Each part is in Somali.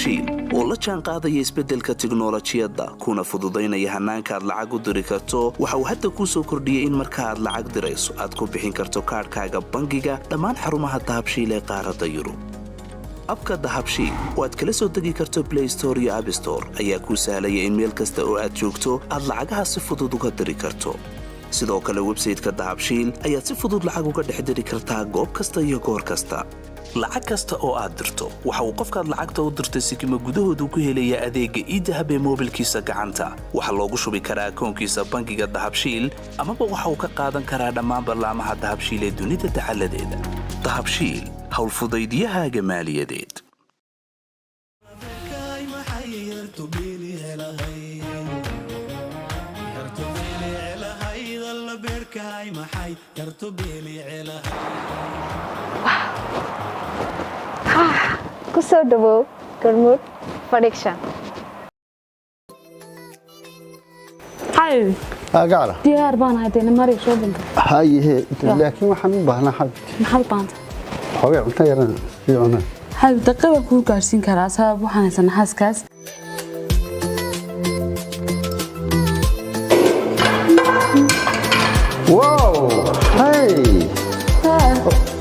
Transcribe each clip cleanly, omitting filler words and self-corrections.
dahabshiil oo la jaan qaadaya isbeddelka tiknoolajiyadda kuna fududaynaya hannaanka aad lacag u diri karto waxa uu hadda kuu soo kordhiyey in marka aad lacag dirayso aad ku bixin karto kaadhkaaga bangiga dhammaan xarumaha dahabshiil ee qaaradda yurub abka dahabshiil oo aad kala soo degi karto Play Store iyo App Store ayaa kuu sahlaya in meel kasta oo aad joogto aad lacagaha si fudud uga diri karto sidoo kale website-ka dahabshiil ayaad si fudud lacag uga dhex diri kartaa goob kasta iyo goor kasta lacag kasta oo aad dirto waxa uu qofkaad lacagta u dirtay sikimo gudahoodu ku helayaa adeegga e-dahab ee moobilkiisa gacanta waxa loogu shubi karaa akoonkiisa bangiga dahabshiil amaba waxa uu ka qaadan karaa dhammaan barnaamijyada dahabshiil ee dunida dacaladeeda dahabshiil hawl fudaydiyahaaga maaliyadeed kusoo dhawow Gormud Production Hi قاعدة diyaar baan haydeen mari soo banka هاي لكن waxaan u baahnaa xad maxal baanta xogaa cunto yarana fiicana hal daqiiqo ku gaarsiin karaa sabab waxaan haysanaa xaaskaas wow hey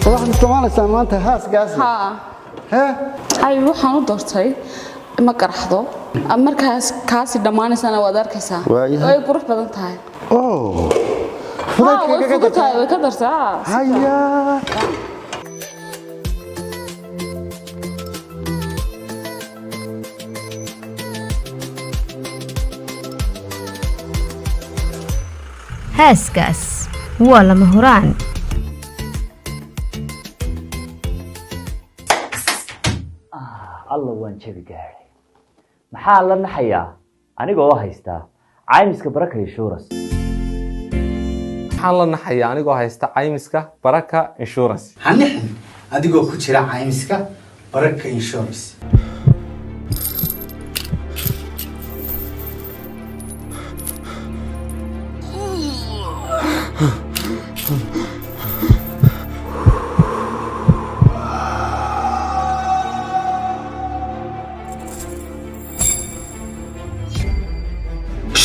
waxaan isticmaalaysaa maanta haasgaas ha ay waxaan u doortay ma qaraxdo markaas kaasi dhamaanaysana waad arkaysaa way qurux badan tahay oh fudaydka ka dartaa haya هاسكاس ولا مهران الله وان jabi gaaray maxaa la naxayaa anigoo haysta caymiska baraka insurance maxaa la naxayaa anigoo haysta caymiska baraka insurance hanixin adigoo ku jira caymiska baraka insurance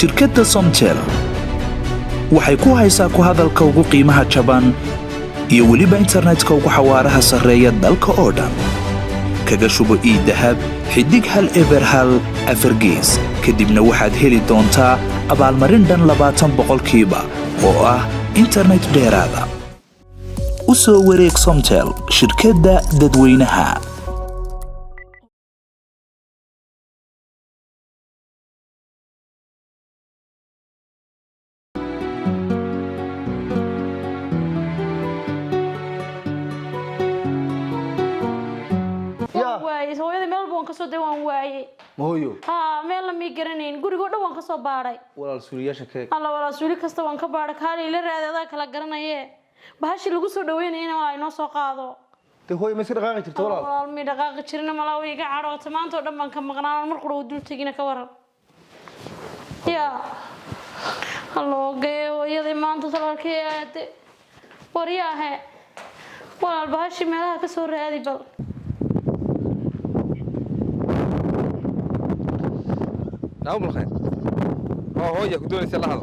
shirkadda Somtel waxay ku haysaa ku hadalka ugu qiimaha jaban iyo weliba internetka ugu xawaaraha sarreeya dalka oo dhan kaga shubo e-dahab xidig hal eber hal afar gees kadibna waxaad heli doontaa abaalmarin dhan 20% oo ah internet dheeraada u soo wareeg Somtel shirkadda dadweynaha kasoo dawaan waayay mooyo meel la mi garanayn guriga dhan waan kasoo baaray walaal suuliyaasha ka walaal suuli kasta waan ka baaray kaali la raadada kala garanaye bahashi lagu soo dhaweynayna waa inoo soo qaado te hooy ma si dhaqaaqi jirto walaal mi dhaqaaqi jirna malaw iga cadhooto maanta dhan baan ka maqnaan mar qoro dul tagina ka waran ya hallo geeyo iyada maanta salaalkii aad wariyaahe walaal bahashi meelaha ka soo raadi bal نعم الخير هو يكدون يسلحه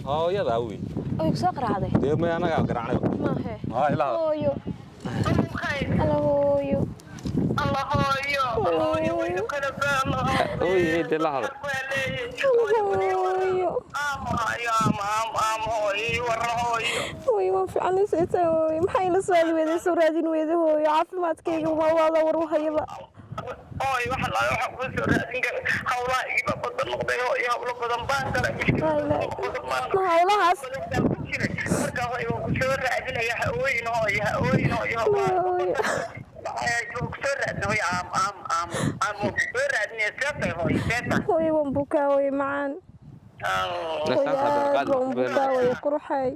هو يا داوي oo soo qaraacday deema anaga garaacnay ma he ha ilaa hooyo hooyo hooyo kala baa ooyee de la hado hooyo hooyo ma fiican isaytay hooyo maxay la soo weeday soo raadin weeday hooyo caafimaadkayga waa wada war hayba ooy waxa la waxa ku soo raadin kar hawla iba badan noqday hooyo hawlo badan baan kala hawlahaas marka hooyo ku soo raadinaya hooyo hooyo waan bukaa hooyo macaan hooyo quruxay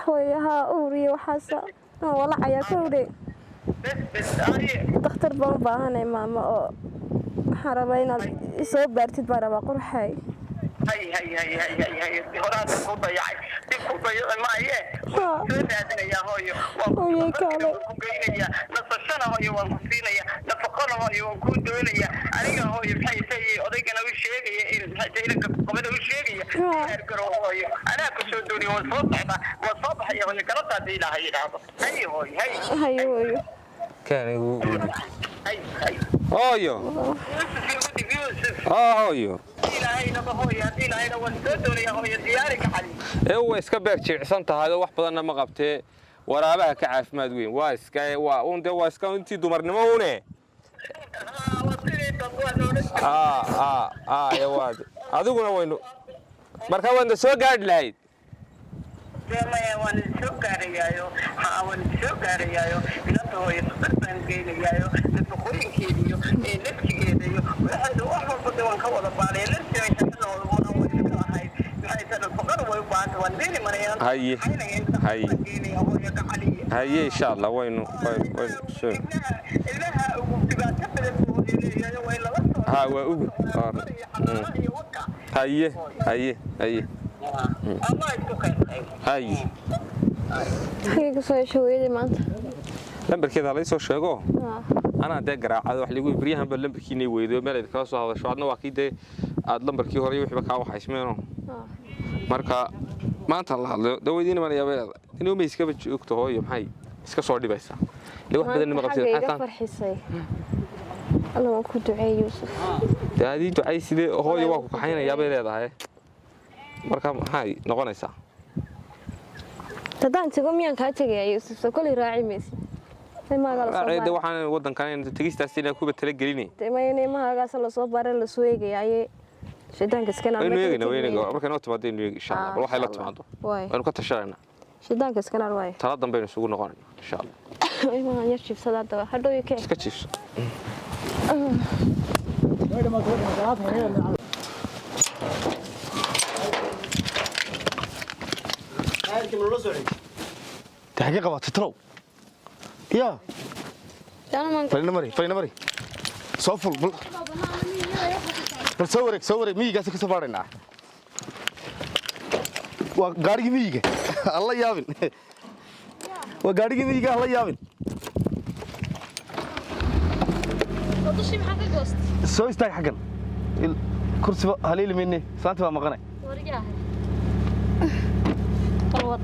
hooyo haa uuriye waxaasa walacayaa ka udhe dakhtar baan u baahanay maama oo waxaan rabaa inaad isoo baartid baan rabaa quruxay horaad ku dayacay dib ku dayacay maaye soo raadinaya hooyo waan ku geynaya nasashana hooyo waan ku siinaya hooyo waan ku doonaya aniga hooyo maxay tahay odaygana u sheegaya in maxay tahay inka qabada u sheegaya heer garo hooyo anaa ku soo doonaya waan soo baxay hooyo kala taadi ilaahay yiraahdo hay hooyo hay hooyo kanigu hay hooyo hooyo ilaahayna ma hooyo ilaahayna waan soo doonaya hooyo diyaari ka xali way iska beer jiicsan tahay wax badanna ma qabtee waraabaha ka caafimaad weyn waa iska intii dumarnimo une adiguna waynu marka waadna soo gaadhi lahayd waan soo gaarayaayo ilanta hooyo baan geynayaayo nafaqooyinkeediyo nafsigeedayo waxaad wax walba waan ka wada baaray haye insha allah waynu waa ugu haye kasoo hooyadii maanta lambarkeeda la soo sheego anaa dee garaacada wax lagu baryahan ba lambarkiinay weydo meel ay kala soo hadasho adna waa kii dee aad lambarkii hore iyo wixii ka waxaysmeeno marka maanta la hadlo dawadiina ma yaabay inuu ma iska joogto hooyo maxay iska soo dhibaysaa wax badan ma qabtay xataa farxisay Allah waan ku duceeyay Yusuf daadii ducay sidee hooyo waa ku kaxaynayaa bay leedahay marka maxay noqonaysaa tadaan tigo miyaan ka tagay Yusuf soo kali raaci meesi raacida waxaan wadankan tagistaas inay ku batala gelinay teemayne mahagaas la soo baaray la soo eegayay shidaanka iskana weynaga markaan oo timaadeen insha Allah waxay la timaado waan ka tashanayna shidaanka iskana waay tala dambe isugu noqonayna insha Allah ay ma yar jifsada daba hadhow yake iska jifso تحقيق قبضت تلو يا فلنا مري صوفل بل صورك ميجا سكسو بارنا وغاري ميجا الله يابن وغاري ميجا الله يابن ودوشي maxaa ka goostay soo istaag xagan kursi haleeli minni saanta waa maqanay wariga qalwad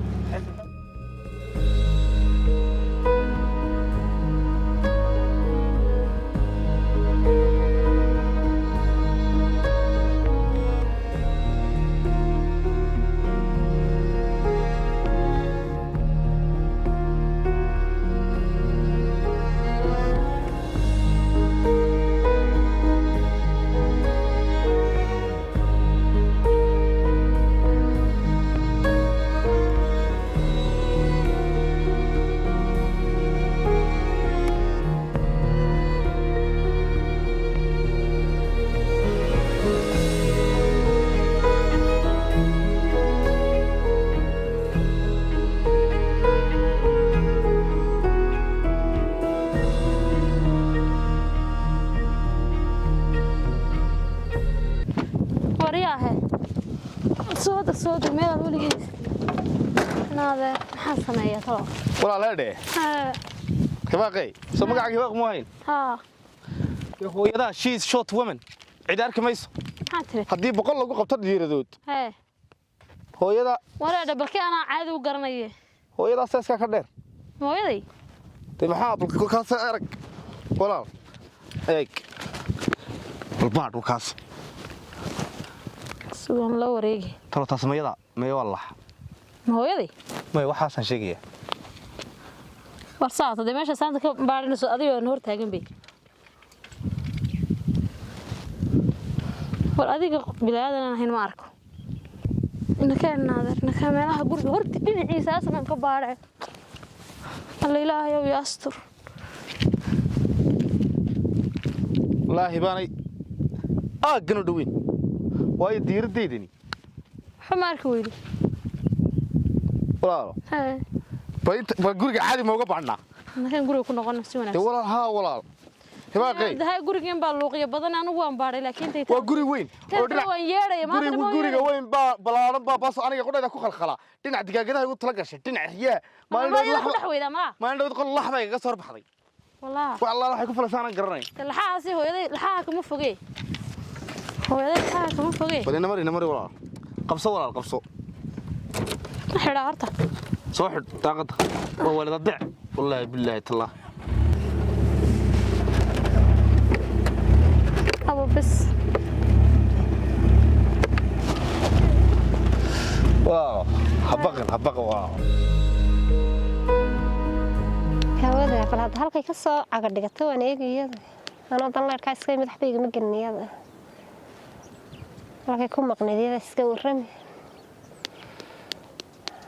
صوت ميل ولي هذا حسن يا ترى ولا لا ده كباقي سو مقعك باق مو هين ها هو يدا شيز شوت ومن عيدارك ميس hadii boqol lagu qabto diiradood hooyada walaal balkii ana caadi u garanayay hooyada saaska ka dheer hooyaday tay maxaa balka ka soo arag walaal eeg balbaad wakaas sugan la wareegi talo tasmayada may wallah hooyaday may waxa san sheegaya warsaata de meesha saanta ka baarinayso adiga hor taagan bay war adiga bilaadan ahayn ma arko inaka meelaha guriga horti dhinaciisa aslan ka baaracay alla ilaahay oo yaastur wallaahi baanay aagano dhaweyn waayo diiradeedani xumaarka weyli walaalo ba guriga caadi ma uga bacnaa nakan guriga ku noqon si wanaagsan walaal haa walaal hibaaqay dahay gurigan baa luuqiyo badan anigu waan baaray laakiin tay waa guri weyn oo dhinac waan yeeray ma guriga weyn baa balaaran baa bas aniga qodayda ku khalkhala dhinac digaagadaha ugu tala gashay dhinac riyaa maalin dhow qol laxba iga soo baxday والله والله waxay ku falasana garanay laxaasi hooyaday laxaa kuma fogey hooyaday laxaa kuma fogey balina mari walaal qabso xidha horta soo xid daaqada waa walada dhic wallahi billahi tallah abo bas waaw habaqan waaw hawada falaad halkay ka soo caga dhigato waan eegayada anoo dan leerka iska madaxbayga ma galniyada halkay ku maqnaydiyada iska warrami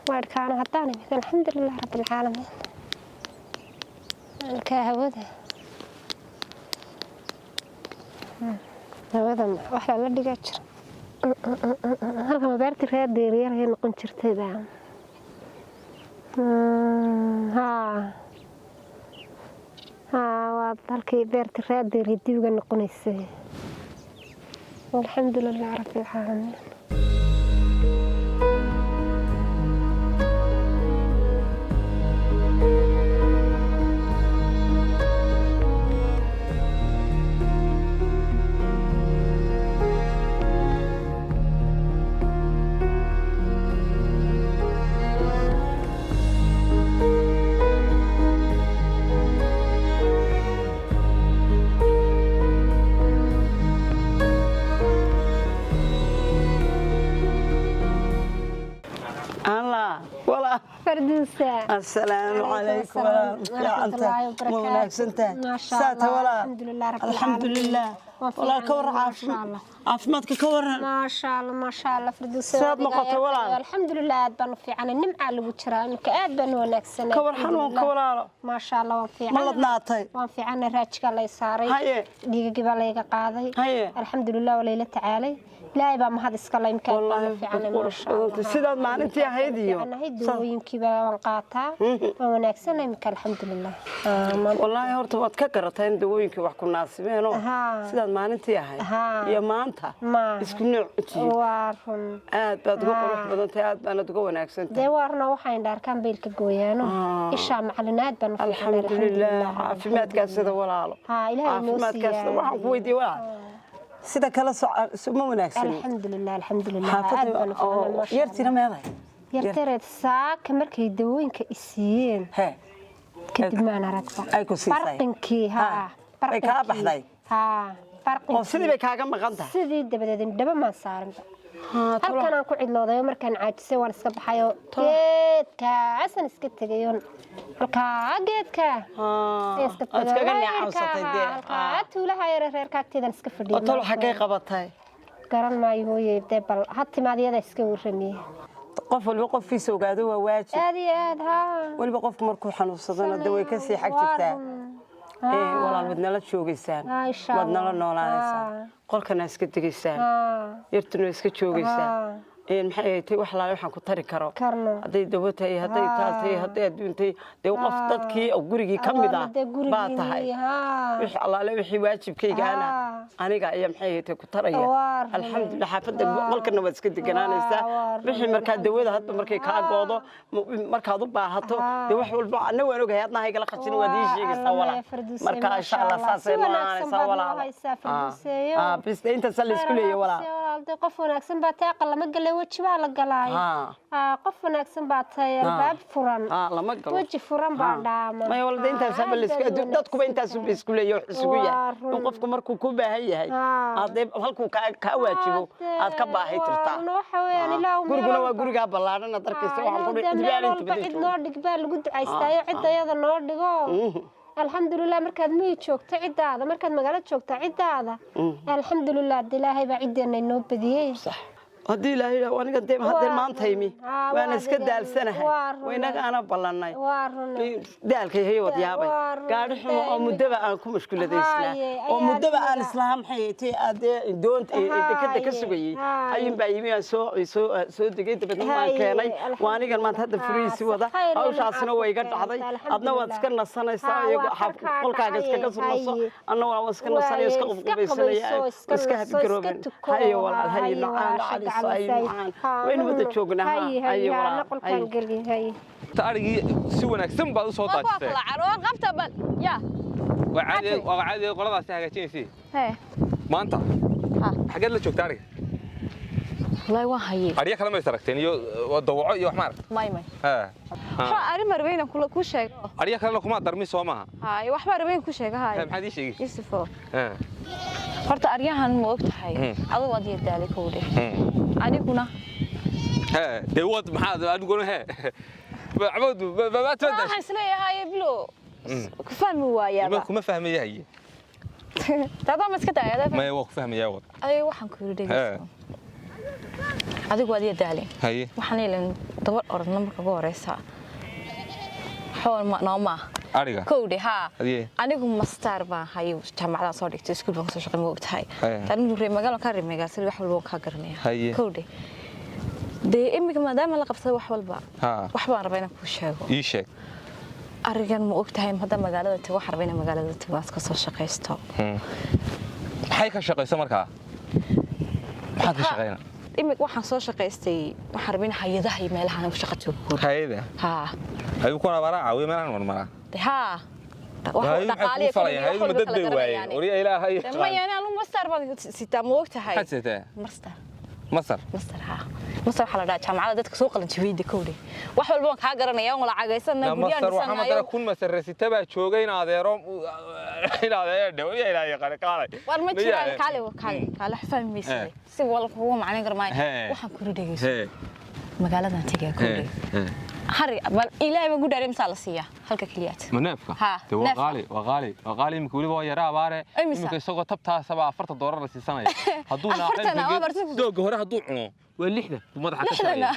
واركان هطاني الحمد لله رب العالمين الكهوده هوده waxa la dhiga jir halka ma beerti reer deeriyar ay noqon jirtay baa waa halkii beerti reer deeriyay dibiga noqonaysay الحمد لله رب العالمين فردوسة السلام عليكم ورحمة الله وبركاته سات ولا الحمد لله ولا كور عافمتك كور ما شاء الله فردوسة سات نقطة ولا الحمد لله بنو في عنا نمع اللي بتشرا كأد بنو نكسنا كور حنون كور ما شاء الله وفي عنا ملطناتي وفي عنا راجك الله يساري ديجا جبالي قاضي الحمد لله وليلة تعالي لا يبقى ما هذا سكلا يمكن في عنا ما شاء الله سيدات معناتي هيديو أنا هيدو يمكن بنقاطع ونكسنا يمكن الحمد لله والله هرت وقت ككرتين دوينك وحكم ناسبينه سيدات معناتي هاي يا مانتا اسكنوع وارهم بad ugu qurux badantay aad baan ugu wanaagsan tahay warna waxaan dhaarkan beelka gooyaano isha macalinaad baan alxamdulillah caafimaadkaas sida walaalo ilaahay noo siiyay waxaan ku weydiiyay walaal sida kala soo wanaagsan alxamdulillah yartina meeday yartareed saaka markay dawooyinka isiiyeen kadib ma aragta ay ku siisay farqinkii ay ka baxday farqin sidii bay kaaga maqan tahay sidii dabadeed dhaba ma saaran halkan aan ku cidlooday markaan caajisay waan iska baxayo geedka asan iska tagayoon halka geedka iska tagay tuulaha reerka agteedan iska fadhiyo tolo xaqay qabatay garan maayo hooyay bal hatimaadiyada iska warramiyay qof walba qofkiisa ogaado waa waajib aad walba qofku markuu xanuunsadana way ka sii xaq jirtaa walaal wadnala joogaysaan wadnala noolaanaysaan qolkana iska degaysaan yartuna iska joogaysaan maxay tahay wax la waxaan ku tari karo haday dawatay haday taatay haday adduuntay dee qof dadkii gurigii ka mid ah baa tahay wix allaale wixii waajibkaygaana aniga ayaa maxay tahay ku taraya alxamdulillah xaafadda qolkana waad iska deganaanaysaa wixii markaa dawada hadda markay ka goodo markaad u baahato dee wax walba ana waan ogahay adna hayga la qashin waad ii sheegaysaa walaal marka insha Allah saasay maanaysaa walaal bis inta sal isku leeyahay walaal qof wanaagsan baa taa qalama galay wajiba la galay qof wanaagsan baa tahay albaab furan waji furan baa dhaama ma walda inta sabal isku dadku intaas isku leeyahay isugu yahay qofku markuu ku baahan yahay hadee halku ka waajibo aad ka baahay tirtaa waxa weeyaan ilaahu guriguna waa guriga ballaaran darkiisa waxaan ku dhigay cid noo dhigbaa lagu ducaystaayo cidayada noo dhigo alxamdulillah markaad mii joogto cidaada markaad magaalada joogto cidaada alxamdulillah ilaahay baa cideena inoo badiyay haddii ilaahay aniga deem hadeen maantaymi waan iska daalsanahay waynaga ana ballanay daalkay hay wadiyaabay gaadhi xumo oo mudaba aan ku mashquuladaysnaa oo mudaba aan islaam xaytay aadee doonta dekada ka sugayay ayin baa yimi aan soo degay dabadna waan keenay waanigan maanta hadda furiisi wada hawshaasna way iga dhacday adna waad iska nasanaysaa iyagu qolkaaga iska naso anna waan iska nasanay iska qubqubeysanaya iska habgaroobin hayo walaal hayo macaan وين ودا جوجناها اي والله نقلكان غلي هي تاريخي si wanaagsan baad u soo taajisay la caro qabta bal ya وعادي قلadaas hagaajinaysi maanta xageed la joogtaa ariga والله وهاي ariga kala ma isaragteen iyo dawaco iyo wax ma arag ماي أري مربين كل شيء ariga kala kuma darmi Soomaha هاي wax مربين ku sheega هاي maxaad ii sheegay isfo horta aryahan ma ogtahay adoo wadi daalay koode aniguna de wad maxaad aniguna عبود ما تفدش ما حسليها يبلو كفهم وايا ما كما فهمي هي تابا مسكتا هذا ما هو فهمي يا ود اي waxaan ku yiraahdaa adigu waad yadaale haye waxaan ilan dabar orna marka ugu horeysa xool ma nooma ariga koode ha anigu master baan hayo jaamacada soo dhigtay iskuul baan soo shaqeeyay ogtahay tan reer magaalo ka reer magaalo wax walba ka garanaya koode de imika maadaama la qabtay wax walba wax baan rabaa inaan ku sheego ii sheeg arigan ma ogtahay hadda magaalada tago waxaan rabaa inaan magaalada tago aan ka soo shaqeysto maxay ka shaqeyso markaa maxaad ka shaqeynaa imika waxaan soo shaqeystay waxaan rabaa in hay'adaha iyo meelaha aan ku shaqo joogo hay'ada ayuu kuna bara caawiyo meelahan marmara ha waxa dhaqaaliye hay'adu madad bay waayeen wariya ilaahay ma yaani aanu master baan sitaa ma ogtahay master مصر ها مصر حلا جامعة dadka soo qalan jabiyada kowde wax walba waan ka garanaya oo lacagaysan guriyaan مصر waxa madara kun masar resita baa joogay in adeero dhaw ilaahay qalqaalay war ma jiraan kale fahmaysid si wala kuwa macna garmay waxaan ku ridagayso magaaladan tagay kowde hari bal ilaahay baan ku dhaaray misal siiya halka kaliyaad منافقه وغالي imka waliba waa yaraa baare imka isagoo tabtaasaba $40 la siisanaya haduu naaqay dooga hore haduu cuno waa 60 madaxa ka shaqeeya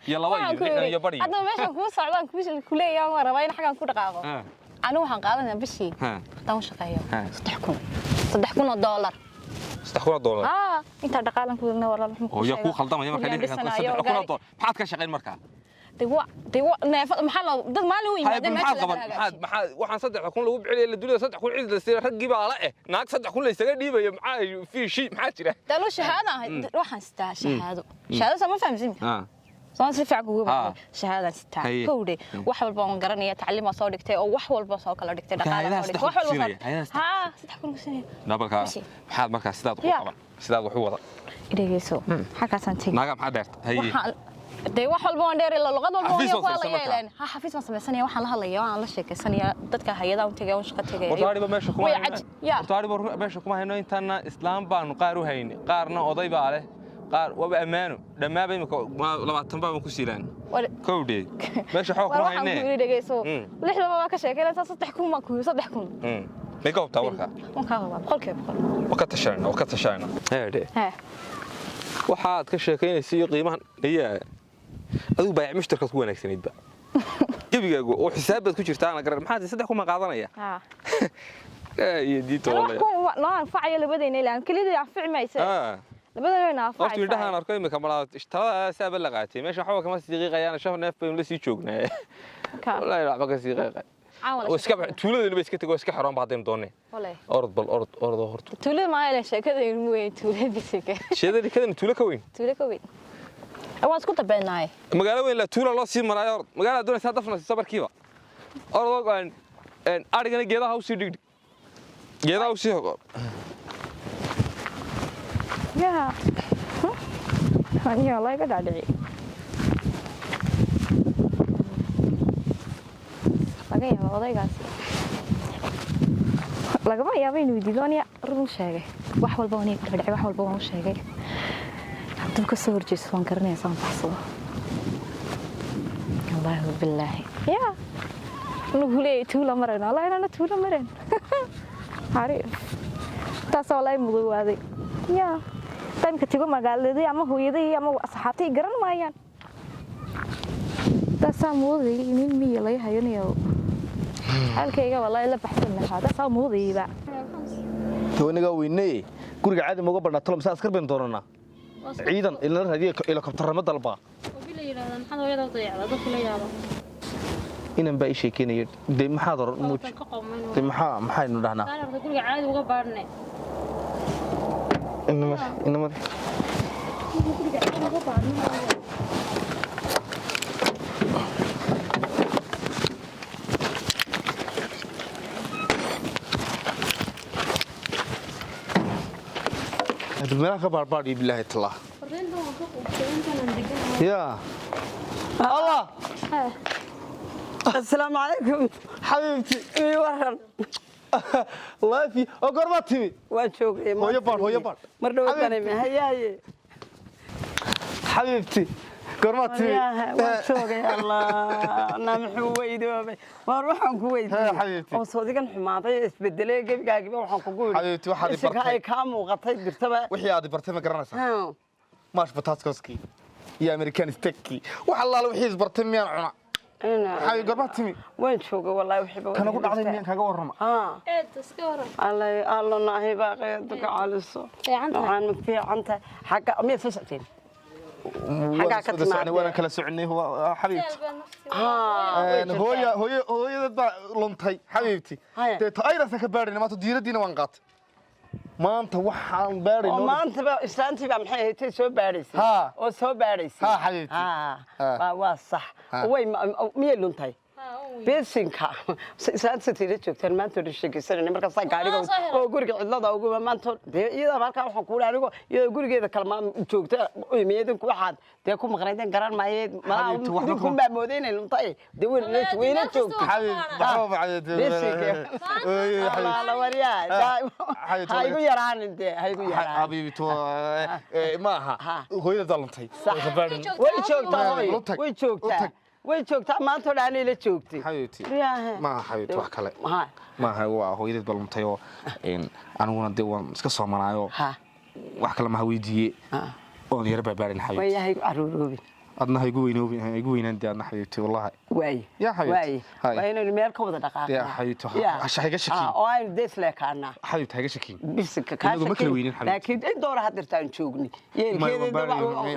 iyo 2 iyo bari hadda meesha ku socdaan ku leeyahay waan rabaa in xagan ku dhaqaaqo anigu waxaan qaadanayaa bishii taan shaqeeyo $3,000 inta dhaqaalan ku wadna walaal oo yaa ku khaldamaya marka $3,000 maxaad ka shaqeyn markaa ديوا نافق محل dad maalin weyn maadam maxaa waxaan 3 kun lagu bixiyay la dunida 3 kun cid la siiyay rag giba ala naag 3 kun la isaga dhiibayo maxaa fi shay maxaa jira dalo shahaada waxaan istaa shahaado sama fahamsin soo si fiican ugu baa shahaada istaa kowde wax walba aan garanaya tacliim soo dhigtay oo wax walba soo kala dhigtay dhaqaalaha soo dhigtay wax walba ha 3 kun sinay nabalka maxaad markaa sidaad u qaban sidaad wax u wada idageyso xaqasan tig naga maxaa deerta de wax walba aan dheer la luqad walba oo kala yeelan ha xafiis ma sameeysanaya waxaan la hadlayaa aan la sheekaysanaya dadka hay'adaha u tagay oo shaqo tagay wadaariba meesha kuma hayno intaana islaam baan qaar u hayn qaarna oday baa leh qaar waba amaano dhamaaba imika 20 baa ku siilaan kowde meesha xog kuma haynee waxaan ku dhageyso lixdaba waa ka sheekeynaysa 3 kun ma ku 3 kun ma goobta warka waka tashana waxaad ka sheekeynaysaa qiimaha ayaa adigu baayac mushtarka ku wanaagsaneed ba gabigaagu oo xisaabad ku jirtaa ana garan maxaad 3 kuma qaadanaya iyo diito wallahi la anfacay labadayna ilaa kaliya anfac maysa labadayna anfacay horta dhahan arkay imika malaad ishtarada saab la qaatay meesha waxa kama siiqayaan shaf neef bay la sii joognaa wallahi waxba ka siiqay واسكب تولد اللي بيسكت جوا اسكح حرام بعدين دوني أرض بالأرض هرت تولد معي ليش كذا يرموين تولد بيسكت شيء ذي كذا تولد كوين أول سكوت بيناي مقالة وين لا تولد الله سيم مرايا أرض مقالة دون سادفنا صبر كيفا أرض أن أرجع جدا هاوسي ديد جدا هاوسي يا هني الله يقدر عليه laga yaabo odaygaas lagama yaabo inuu diidoonaya run sheegay wax walba oo neeq dhacay wax walba oo sheegay haduu ka soo horjeesto waan garanaysaa aan baxsado Allahu billahi ya nugulee tuula marayna Allah inana tuula mareen hari taasoo lay mudugaaday ya tanka tigo magaaladii ama hooyadii ama asxaabtii garan maayaan taasoo muday in miya la haynayo halkayga wallahi la baxsan lahaa taasoo mudayba tooniga weynay guriga caadi mooga badna tolo masaa askar been doonana ciidan ilaa raadiyo helicopter dalba oo bila yiraahdaan maxaa hooyada u dayacda dadku la yaabo inaan baa sheekeynay de maxaa dor muuj de maxaa inu dhahnaa guriga caadi uga baarnay inama guriga caadi uga baarnay meelaha ka baarbaadhiyo bilaahi tallah يا الله السلام عليكم حبيبتي اي ورن الله في قربتي واشوق هو يبار مره وداني هيا حبيبتي قربتي واشوق يا الله انا محويدوبay war waxaan ku weydiiyay حبيبتي oo soodigan xumaaday isbedelay gabigaagiba waxaan ku guuray حبيبتي waxaad bartay ay ka muuqatay dirtaba wixii aad bartay ma garanaysaa maash bataaskoski يا أمريكان ستيكي وحلال وحيز برتميان عنا حبيبي قربتي وين شوقه والله وحبه كان أقول عظيم مين كاجا ورما إيه تسكورة الله ناهي باقي دق على الصو عن في عنته حق 169 حقا كتنا وانا كلا سعني هو حبيبتي هو ذا لونتي حبيبتي تأيرا سكبارين ما تدير دينا وانقات maanta waxaan baarino oo maanta ba islaantii ba maxay ahayd soo baaraysay oo soo baaraysay xabiibti waa sax way miyay luntay beesinka islaantii tiri joogtaan maanta oo sheegaysanay marka saa gaariga oo guriga cidlada ugu maanta iyada halka waxaan ku anigu iyada gurigeeda kalma joogta meedan ku waxaad de ku maqnaydeen garan maayeed ma ku ma moodeen luntay de weyna joogta xabiibti la wariyaa haygu yaraan inte haygu yaraan حبيبتي maaha hooyada dalantay way joogtaa maanta oo dhan ila joogtay حبيبتي maaha حبيبتي wax kale maaha waa hooyada dalantay oo aniguna de waan iska soomanaayo wax kale ma weydiiyay oo yar baabarin حبيبتي way yahay aruuroobin adna haygu weynaan deedna حبيبتي wallahi way يا حبيبتي way inuu meel ka wada dhaqaaqo يا حبيبتي ashayga shaki oo ay dees leekaana حبيبتي hayga shaki bisika ka shaki laakiin in door hadirtaan joogni yeelkeeda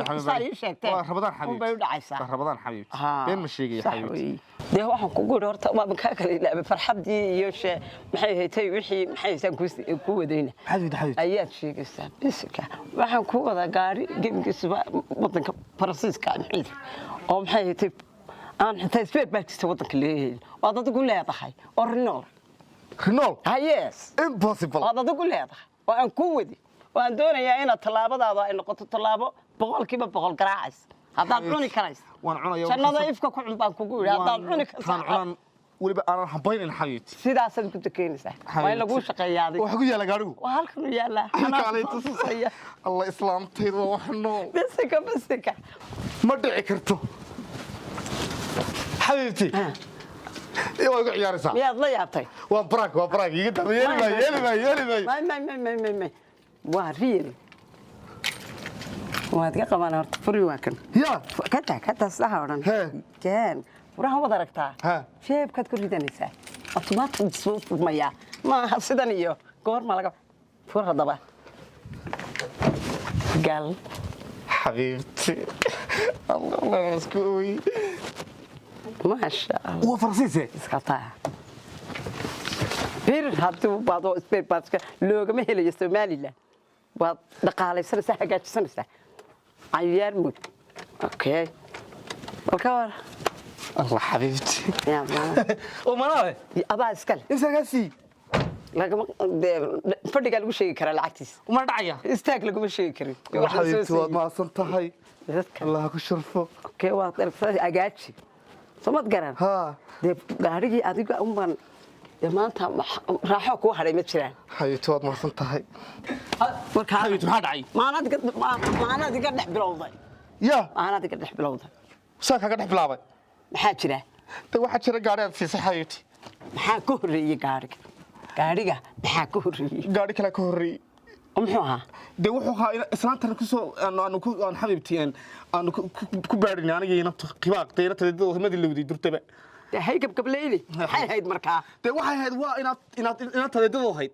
waxay sheegtay rabadaan حبيبتي way dhacaysaa rabadaan حبيبتي been ma sheegay حبيبتي de waxaan ku guur horta waa ka kale ilaa farxadii iyo shay maxay haytay wixii maxay san ku wadayna حبيبتي ayaad sheegaysaa bisika waxaan ku wada gaari gebigiisba wadanka Faransiiska oo maxay haytay aan xitaa isbeed baagtiisa wadanka leeyahay waa dad ku leedahay oo Renault yes impossible waa dad ku leedahay oo aan ku wadi waan doonayaa inaad talaabadaada ay noqoto talaabo 100% garaacis haddaad cuni karayso waan cunayaa jannada ifka ku cun baan kugu yiri haddaad cuni karayso waliba aan habaynin حبيبتي sidaas aad ku takeynaysaa waa in lagu shaqeeyaa waxa ku yaala gaarigu waa halkan u yaala ana tusaya الله islaamtayda wax nool bisika ma dhici karto حبيبتي ايه waa igu ciyaaraysaa miyaad la yaabtay waa braak iga yeeli ما waa real waad ka qaban horta furi waa kan ya kata saha oran jan furaha wada aragtaa sheebkaad ku ridanaysaa automatic soo furmaya ma sidan iyo goor ma laga fur hadaba gal حبيبتي الله مسكوي ما شاء الله وفرنسيسي اسكتا بير هادو بعضو سبير باسكا لوغما هلي Soomaaliland waa dhaqaalaysanaysaa hagaajinaysaa عيار مود اوكي والكور الله حبيبتي يا ماما ومناوي ابا اسكال اسكاسي lagama fadhiga lagu sheegi karaa lacagtiis uma dhacaya istaag lagu sheegi karin حبيبتي waad maasan tahay الله ku sharfo okay waa dalfay agaaji somad garan de gaarigi adiga umban maanta raaxo ku haray ma jiraan حبيبتي waad maasan tahay marka حبيبتي maxaa dhacay maanad iga dhex bilowday ya maanad iga dhex bilowday soo kaga dhex bilaabay maxaa jira waxa jira gaari aad fiisay حبيبتي maxaa ku horeeyay gaariga maxaa ku horeeyay gaari kale ka horeeyay muxuu ahaa de wuxuu ahaa islaantana ku soo aan حبيبتي aan ku baarin aniga inta qibaaq deyrtada wadamada lawdi durtaba hay gabgableeyli maxay hayd markaa de waxay hayd waa inaad tadeedado hayd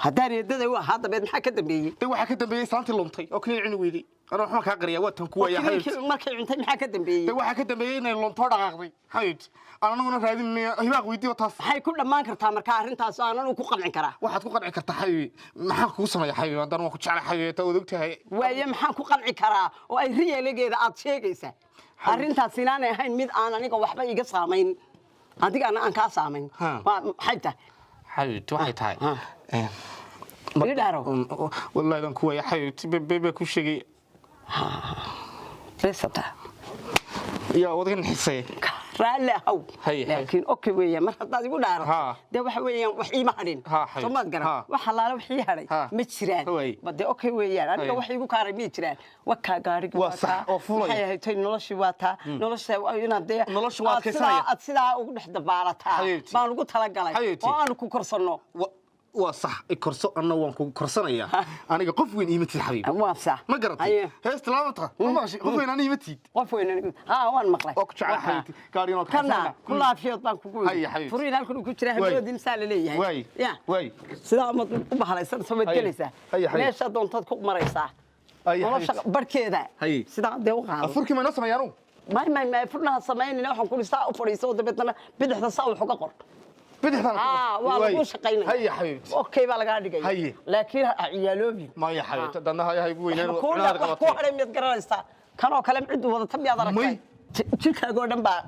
haddaan eedada waa hadda beed maxaa ka dambeeyay de waxa ka dambeeyay islaantii luntay oo kaliya cini weeday ana waxba ka qariya waa tan ku waya حبيبتي markay cuntay maxaa ka dambeeyay de waxa ka dambeeyay inay lunto dhaqaaqday حبيبتي anaguna raadinaya hibaaq weydiyo taas waxay ku dhamaan kartaa markaa arintaas aanan ku qancin karaa waxaad ku qanci kartaa حبيبي maxaa ku sameeyaa حبيبي haddana waan ku jeclahay حبيبي taa odogtahay waaye maxaa ku qanci karaa oo ay riyeeligeeda aad sheegaysaa arintaas inaanay ahayn mid aan aniga waxba iga saamayn adiga aan ka saamayn waa xayta حبيبتي waxay tahay والله إذا كوي حبيبتي بيبي كل شيء ليش صدق يا وضعين حسي رأي هو لكن أوكي ويا ما حد يقول نعرف ده وحوي وحي ما حدين ثم تقرأ وحلا وحي هذي متشران بدي أوكي ويا أنا وحي بكاري متشران وكا قاري وصح وفوي هي تين نلش واتا نلش ينادي نلش وات كسايا أتصلا ونحد بارتها ما نقول تلاقي وأنا كوكرسنو وصح الكرسي أنا وانكو كرسنايا أنا قف وين إيمتي الحبيب وصح ما قرأت هي استلامتها ماشي قف وين أنا إيمتي قف وين وان مقلة أوكش على حبيبتي قارينا كنا كلها في أطباق كوكو هي حبيبتي فرينا الكل كتير هبود مثال ليه واي سلام بحالة سمت جلسة ليش أدون تدخل مريسة بركيدة سلام ده وقع أفرك ما نسمع يا رو ما فرنا سمعين إنه حنقول ساعة فريسة وده بدنا ساعة حقوق والله مش قينا هيا حبيبتي اوكي بقى لقى دقيقه هيا لكن عيالوبي ما يا حبيبتي دنا هيا وين انا غلطت ميد قرانيستا كانوا كلام عيد ودا تبيا درك جilka goodhan baa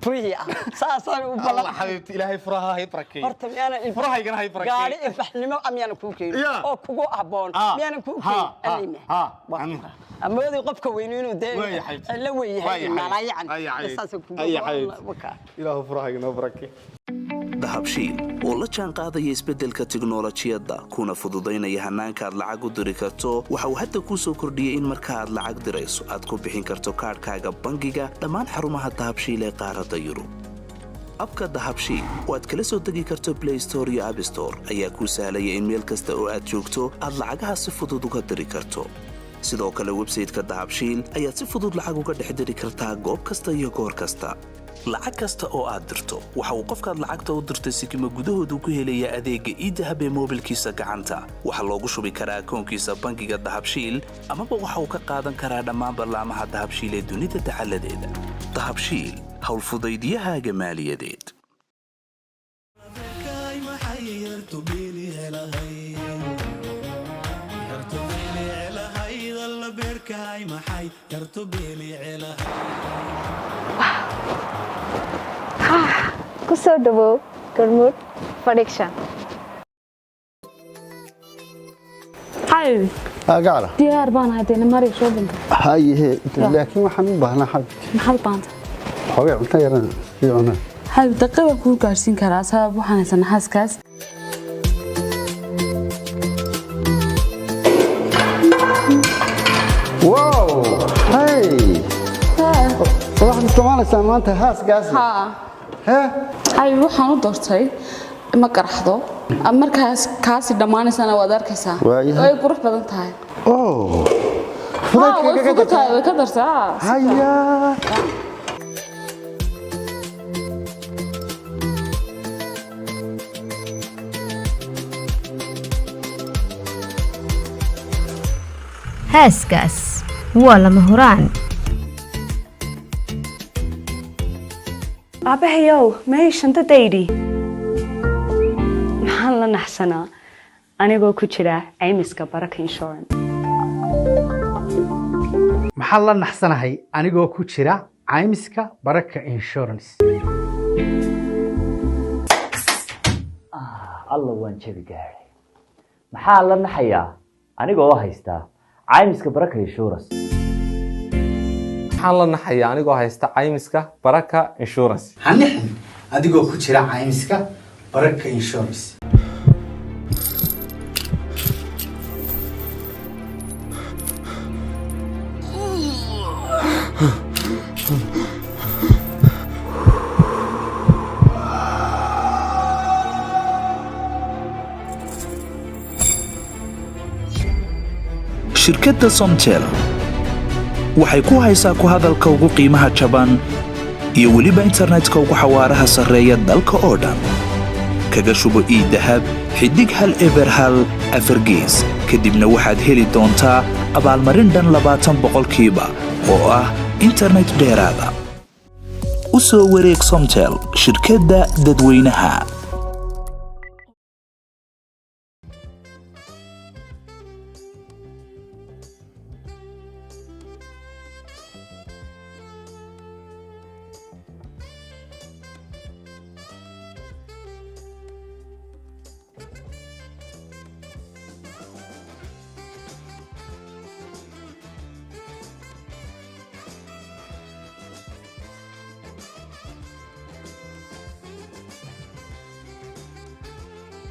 fuuhi ah saasay u balan Allah xabiibti ilaahay furaha hay barakay horta miyana furahaygana hay barakay gaari ifahnimo amyana ku keenay oo kugu haboon miyana ku keenay amoodi qofka weyn inuu deeyo la weeyahay malaayaan saasay ku ilaahu furahaygana barakay dahabshiil oo la jaan qaadaya isbeddelka tiknoolajiyadda kuna fududaynaya hannaanka aad lacag u diri karto waxa uu hadda kuu soo kordhiyey in marka aad lacag dirayso aad ku bixin karto kaadhkaaga bangiga dhammaan xarumaha dahabshiil ee qaaradda yurub abka dahabshiil oo aad kala soo degi karto play store iyo app store ayaa kuu sahlaya in meel kasta oo aad joogto aad lacagaha si fudud uga diri karto sidoo kale websayteka dahabshiil ayaad si fudud lacag uga dhex diri kartaa goob kasta iyo goor kasta lacag kasta oo aad dirto waxa uu qofkaad lacagta u dirtay sikimo gudahoodu ku helayaa adeegga e-dahab ee moobilkiisa gacanta waxa loogu shubi karaa akoonkiisa bangiga dahabshiil amaba waxa uu ka qaadan karaa dhammaan barlaamaha dahabshiil ee dunida dacaladeeda dahabshiil howlfudaydiyahaaga maaliyadeed kusoo dhawow galmud prediction gacala diyaar baan haydayna mari shoobinka haye laakiin waxaan u baahnaa xab maxaad baanta xoogay cunto yaran iyo cunno hal daqiiqo ku gaarsiin karaa sabab waxaan haysanaa xaaskaas wow hey waxaad isticmaalaysaa maanta xaaskaas ay waxaan u doortay ma qaraxdo markaas kaasi dhamaanaysana waad arkaysaa way qurux badan tahay way ka dartaa haya haaskaas waa lama huraan aabahayow meey shantadaydii maxaan la naxsanaa anigoo ku jira caymiska baraka insurance maxaan la naxsanahay anigoo ku jira caymiska baraka insurance alla waan jabi gaaray maxaa la naxayaa anigoo haysta caymiska baraka insurance waxaan la naxayaa anigoo haysta caymiska baraka insurance hanixin adigoo ku jira caymiska baraka insurance shirkadda Somtel waxay ku haysaa ku hadalka ugu qiimaha jaban iyo weliba internetka ugu xawaaraha sarreeya dalka oo dhan kaga shubo e-dahab xidig hal eber hal afargees kadibna waxaad heli doontaa abaalmarin dhan 20% oo ah internet dheeraada u soo wareeg Somtel shirkadda dadweynaha